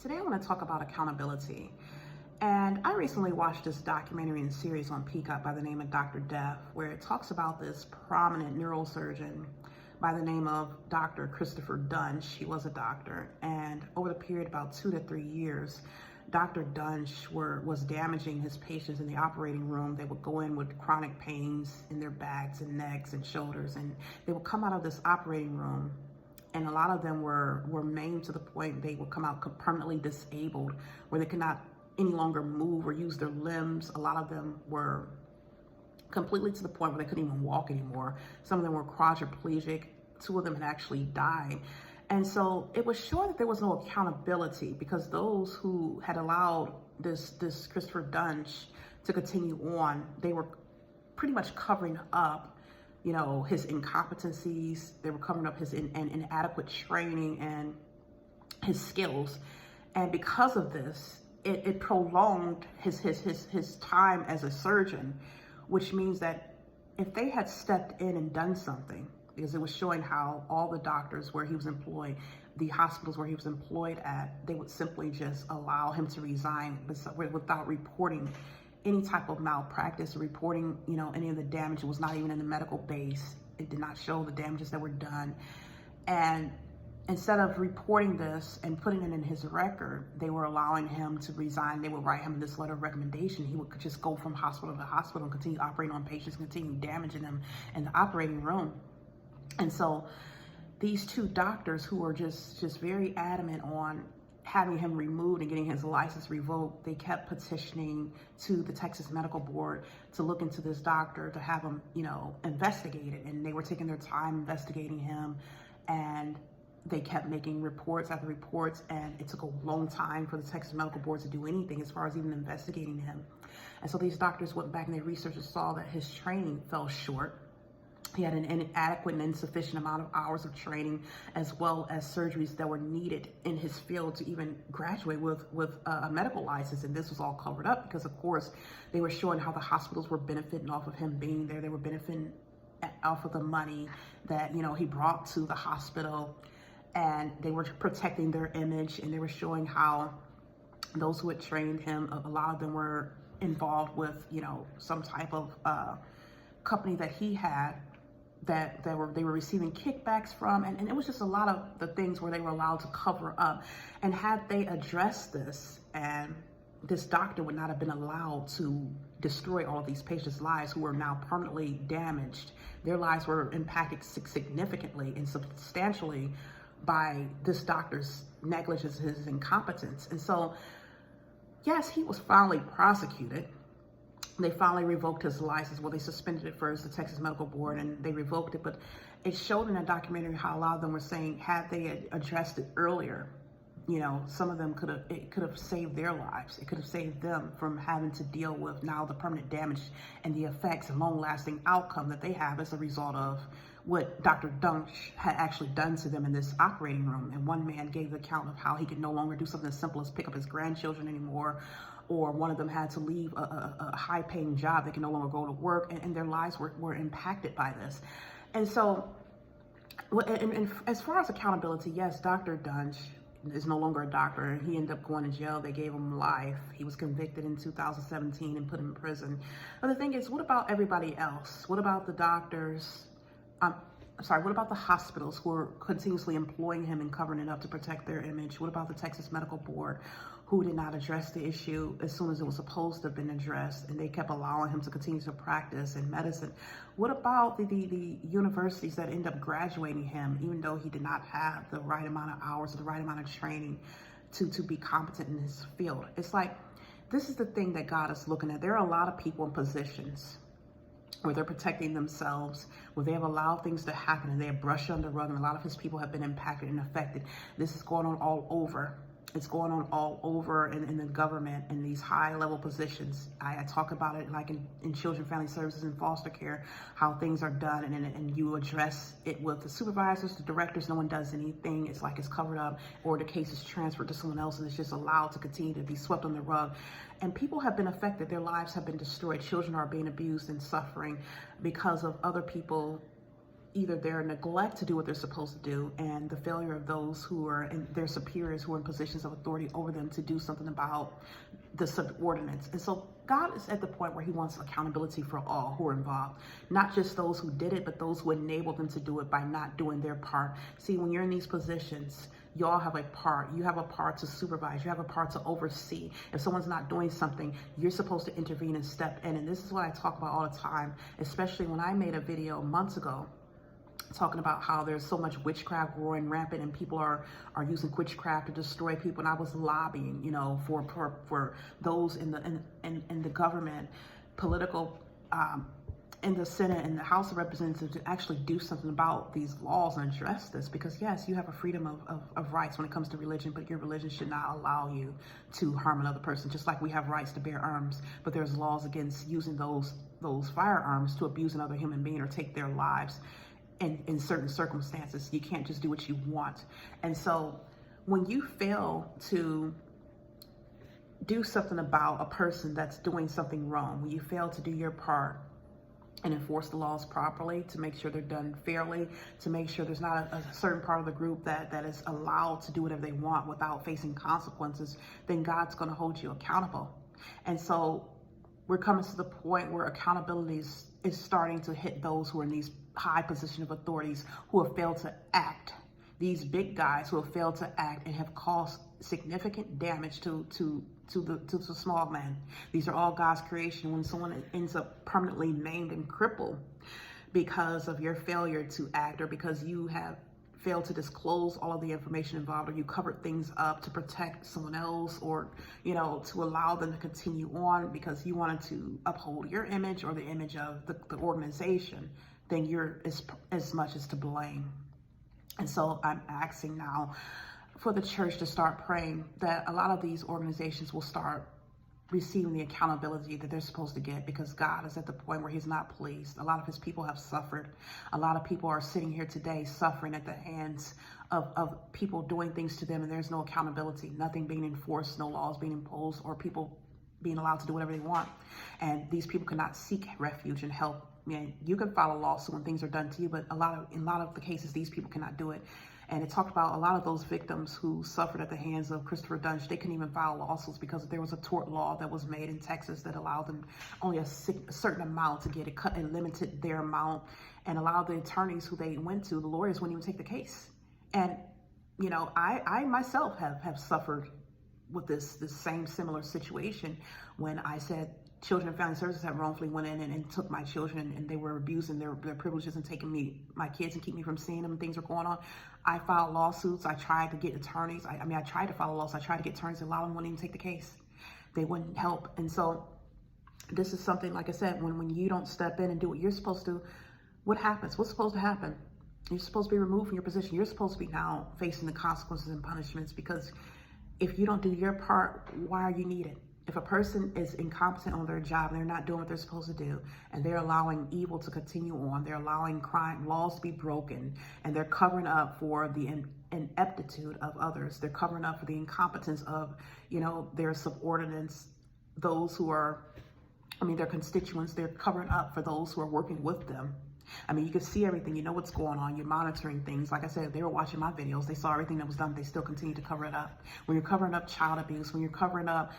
Today I want to talk about accountability. And I recently watched this documentary and series on Peacock by the name of Dr. Death, where it talks about this prominent neurosurgeon by the name of Dr. Christopher Duntsch. He was a doctor, and over the period of about 2 to 3 years, Dr. Duntsch was damaging his patients in the operating room. They would go in with chronic pains in their backs and necks and shoulders, and they would come out of this operating room, and a lot of them were maimed to the point they would come out permanently disabled, where they could not any longer move or use their limbs. A lot of them were completely to the point where they couldn't even walk anymore. Some of them were quadriplegic. 2 of them had actually died. And so it was sure that there was no accountability, because those who had allowed this Christopher Duntsch to continue on, they were pretty much covering up his incompetencies. They were covering up his inadequate training and his skills. And because of this, it prolonged his time as a surgeon, which means that if they had stepped in and done something, because it was showing how all the doctors where he was employed, the hospitals where he was employed at, they would simply just allow him to resign without reporting any type of malpractice, reporting, any of the damage. It was not even in the medical base. It did not show the damages that were done. And instead of reporting this and putting it in his record, they were allowing him to resign. They would write him this letter of recommendation. He would just go from hospital to hospital and continue operating on patients, continue damaging them in the operating room. And so these 2 doctors who were just very adamant on having him removed and getting his license revoked, they kept petitioning to the Texas Medical Board to look into this doctor, to have him, investigated. And they were taking their time investigating him, and they kept making reports after reports, and it took a long time for the Texas Medical Board to do anything as far as even investigating him. And so these doctors went back and their researchers saw that his training fell short. He had an inadequate and insufficient amount of hours of training, as well as surgeries that were needed in his field to even graduate with a medical license. And this was all covered up because, of course, they were showing how the hospitals were benefiting off of him being there. They were benefiting off of the money that, he brought to the hospital, and they were protecting their image. And they were showing how those who had trained him, a lot of them were involved with, some type of company that he had, that they were receiving kickbacks from, and it was just a lot of the things where they were allowed to cover up. And had they addressed this, and this doctor would not have been allowed to destroy all of these patients' lives who were now permanently damaged. Their lives were impacted significantly and substantially by this doctor's negligence, his incompetence. And so, yes, he was finally prosecuted. They finally revoked his license. Well, they suspended it first, the Texas Medical Board, and they revoked it. But it showed in that documentary how a lot of them were saying, had they addressed it earlier, some of them could have saved their lives. It could have saved them from having to deal with now the permanent damage and the effects and long-lasting outcome that they have as a result of what Dr. Duntsch had actually done to them in this operating room. And one man gave the account of how he could no longer do something as simple as pick up his grandchildren anymore, or one of them had to leave a high-paying job. They can no longer go to work, and their lives were impacted by this. And so, and as far as accountability, yes, Dr. Duntsch is no longer a doctor. He ended up going to jail. They gave him life. He was convicted in 2017 and put in prison. But the thing is, what about everybody else? What about the doctors? What about the hospitals who are continuously employing him and covering it up to protect their image? What about the Texas Medical Board, who did not address the issue as soon as it was supposed to have been addressed, and they kept allowing him to continue to practice in medicine? What about the universities that end up graduating him, even though he did not have the right amount of hours or the right amount of training to be competent in his field? It's like, this is the thing that God is looking at. There are a lot of people in positions where they're protecting themselves, where they have allowed things to happen and they have brushed under the rug, and a lot of his people have been impacted and affected. This is going on all over. It's going on all over in the government, in these high-level positions. I talk about it like in children, family services, and foster care, how things are done, and you address it with the supervisors, the directors. No one does anything. It's like it's covered up, or the case is transferred to someone else, and it's just allowed to continue to be swept on the rug. And people have been affected. Their lives have been destroyed. Children are being abused and suffering because of other people either their neglect to do what they're supposed to do and the failure of those who are in their superiors who are in positions of authority over them to do something about the subordinates. And so God is at the point where he wants accountability for all who are involved, not just those who did it, but those who enabled them to do it by not doing their part. See, when you're in these positions, you all have a part. You have a part to supervise. You have a part to oversee. If someone's not doing something, you're supposed to intervene and step in. And this is what I talk about all the time, especially when I made a video months ago talking about how there's so much witchcraft growing rampant and people are using witchcraft to destroy people. And I was lobbying, you know, for those in the government, political, in the Senate and the House of Representatives to actually do something about these laws and address this. Because yes, you have a freedom of rights when it comes to religion, but your religion should not allow you to harm another person. Just like we have rights to bear arms, but there's laws against using those firearms to abuse another human being or take their lives. In certain circumstances, you can't just do what you want. And so when you fail to do something about a person that's doing something wrong, when you fail to do your part and enforce the laws properly, to make sure they're done fairly, to make sure there's not a certain part of the group that is allowed to do whatever they want without facing consequences, then God's going to hold you accountable. And so we're coming to the point where accountability is starting to hit those who are in these high position of authorities who have failed to act. These big guys who have failed to act and have caused significant damage to the small man. These are all God's creation. When someone ends up permanently maimed and crippled because of your failure to act, or because you have failed to disclose all of the information involved, or you covered things up to protect someone else, or, you know, to allow them to continue on because you wanted to uphold your image or the image of the organization, then you're as much as to blame. And so I'm asking now for the church to start praying that a lot of these organizations will start receiving the accountability that they're supposed to get, because God is at the point where he's not pleased. A lot of his people have suffered. A lot of people are sitting here today suffering at the hands of people doing things to them, and there's no accountability, nothing being enforced, no laws being imposed, or people being allowed to do whatever they want. And these people cannot seek refuge and help. I mean, you can file a lawsuit when things are done to you, but in a lot of the cases, these people cannot do it. And it talked about a lot of those victims who suffered at the hands of Christopher Dunge. They couldn't even file lawsuits because there was a tort law that was made in Texas that allowed them only a certain amount to get it cut, and limited their amount, and allowed the attorneys who they went to, the lawyers, wouldn't even take the case. And, you know, I myself have suffered with this same similar situation when I said Children and Family Services had wrongfully went in and took my children, and they were abusing their privileges and taking my kids and keep me from seeing them, and things were going on. I filed lawsuits. I tried to get attorneys. I tried to file a lawsuit. I tried to get attorneys, and a lot of them wouldn't even take the case. They wouldn't help. And so this is something, like I said, when you don't step in and do what you're supposed to, what happens? What's supposed to happen? You're supposed to be removed from your position. You're supposed to be now facing the consequences and punishments, because if you don't do your part, why are you needed? If a person is incompetent on their job and they're not doing what they're supposed to do, and they're allowing evil to continue on, they're allowing crime laws to be broken, and they're covering up for the ineptitude of others, they're covering up for the incompetence of, you know, their subordinates, those who are, their constituents, they're covering up for those who are working with them. You can see everything, you know what's going on, you're monitoring things. Like I said, they were watching my videos, they saw everything that was done, they still continue to cover it up. When you're covering up child abuse, when you're covering up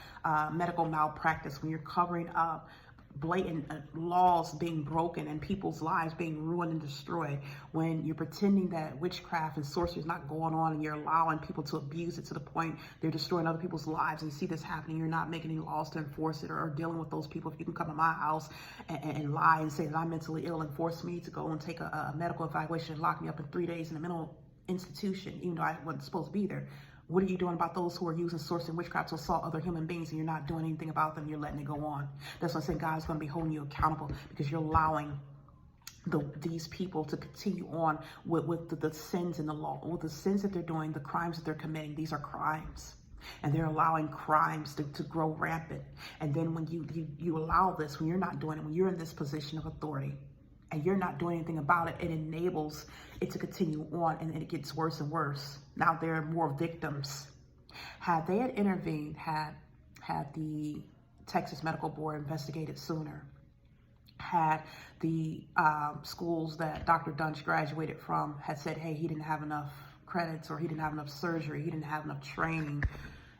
medical malpractice, when you're covering up blatant laws being broken and people's lives being ruined and destroyed, when you're pretending that witchcraft and sorcery is not going on, and you're allowing people to abuse it to the point they're destroying other people's lives, and you see this happening, you're not making any laws to enforce it, or dealing with those people. If you can come to my house and lie and say that I'm mentally ill and force me to go and take a medical evaluation and lock me up in 3 days in a mental institution, even though I wasn't supposed to be there, what are you doing about those who are using sorcery and witchcraft to assault other human beings, and you're not doing anything about them? You're letting it go on. That's why I said God's going to be holding you accountable, because you're allowing these people to continue on with the sins in the law, with the sins that they're doing, the crimes that they're committing. These are crimes, and they're allowing crimes to grow rampant. And then when you allow this, when you're not doing it, when you're in this position of authority, and you're not doing anything about it, it enables it to continue on, and it gets worse and worse. Now there are more victims. Had they had intervened, had the Texas Medical Board investigated sooner, had the schools that Dr. Dunch graduated from had said, hey, he didn't have enough credits, or he didn't have enough surgery, he didn't have enough training,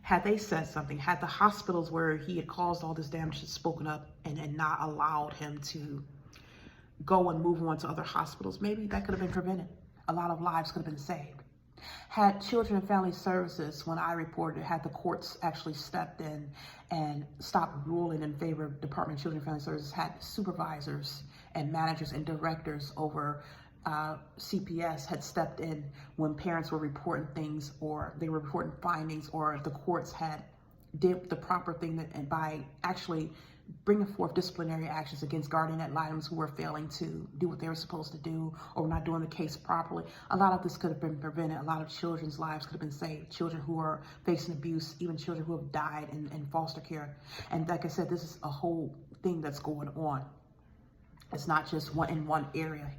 had they said something, had the hospitals where he had caused all this damage spoken up and not allowed him to go and move on to other hospitals, maybe that could have been prevented. A lot of lives could have been saved. Had Children and Family Services, when I reported, had the courts actually stepped in and stopped ruling in favor of Department of Children and Family Services, had supervisors and managers and directors over CPS had stepped in when parents were reporting things, or they were reporting findings, or the courts had did the proper thing and by actually bringing forth disciplinary actions against guardian ad litems who were failing to do what they were supposed to do or not doing the case properly. A lot of this could have been prevented. A lot of children's lives could have been saved. Children who are facing abuse, even children who have died in foster care. And like I said, this is a whole thing that's going on. It's not just in one area.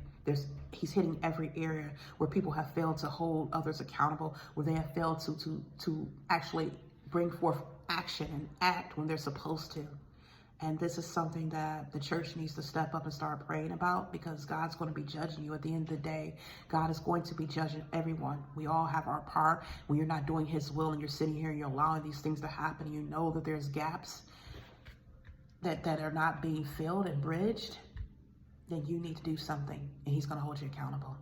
He's hitting every area where people have failed to hold others accountable, where they have failed to actually bring forth action and act when they're supposed to. And this is something that the church needs to step up and start praying about, because God's going to be judging you at the end of the day. God is going to be judging everyone. We all have our part. When you're not doing his will and you're sitting here and you're allowing these things to happen, you know that there's gaps that are not being filled and bridged, then you need to do something, and he's going to hold you accountable.